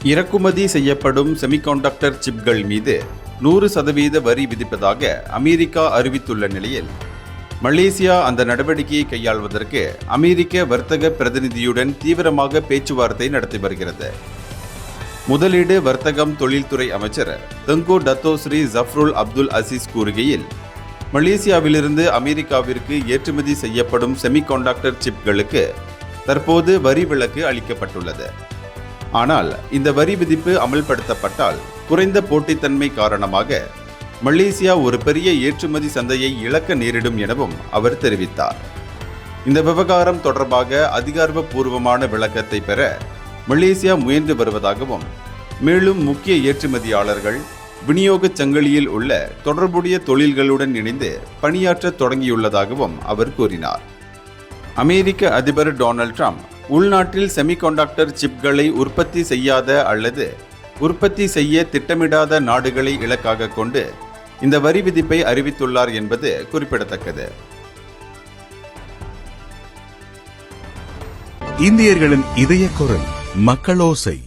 இறக்குமதி செய்யப்படும் செமிகண்டக்டர் சிப்கள் மீது 100% வரி விதிப்பதாக அமெரிக்கா அறிவித்துள்ள நிலையில் மலேசியா அந்த நடவடிக்கையை கையாள்வதற்கு அமெரிக்க வர்த்தக பிரதிநிதியுடன் தீவிரமாக பேச்சுவார்த்தை நடத்தி வருகிறது. முதலீடு வர்த்தகம் தொழில்துறை அமைச்சர் Tengku Dato Sri Zafrul Abdul Aziz கூறுகையில், மலேசியாவிலிருந்து அமெரிக்காவிற்கு ஏற்றுமதி செய்யப்படும் செமிகண்டக்டர் சிப்களுக்கு தற்போது வரி விலக்கு அளிக்கப்பட்டுள்ளது. ஆனால் இந்த வரி விதிப்பு அமல்படுத்தப்பட்டால் குறைந்த போட்டித்தன்மை காரணமாக மலேசியா ஒரு பெரிய ஏற்றுமதி சந்தையை இழக்க நேரிடும் எனவும் அவர் தெரிவித்தார். இந்த விவகாரம் தொடர்பாக அதிகாரப்பூர்வமான விளக்கத்தை பெற மலேசியா முயன்று வருவதாகவும், மேலும் முக்கிய ஏற்றுமதியாளர்கள் விநியோகச் சங்கிலியில் உள்ள தொடர்புடைய தொழில்களுடன் இணைந்து பணியாற்ற தொடங்கியுள்ளதாகவும் அவர் கூறினார். அமெரிக்க அதிபர் டொனால்ட் ட்ரம்ப் உள்நாட்டில் செமிகண்டக்டர் சிப்களை உற்பத்தி செய்யாத அல்லது உற்பத்தி செய்ய திட்டமிடாத நாடுகளை இலக்காக கொண்டு இந்த வரி விதிப்பை அறிவித்துள்ளார் என்பது குறிப்பிடத்தக்கது. இந்தியர்களின் இதய குரல் மக்களோசை.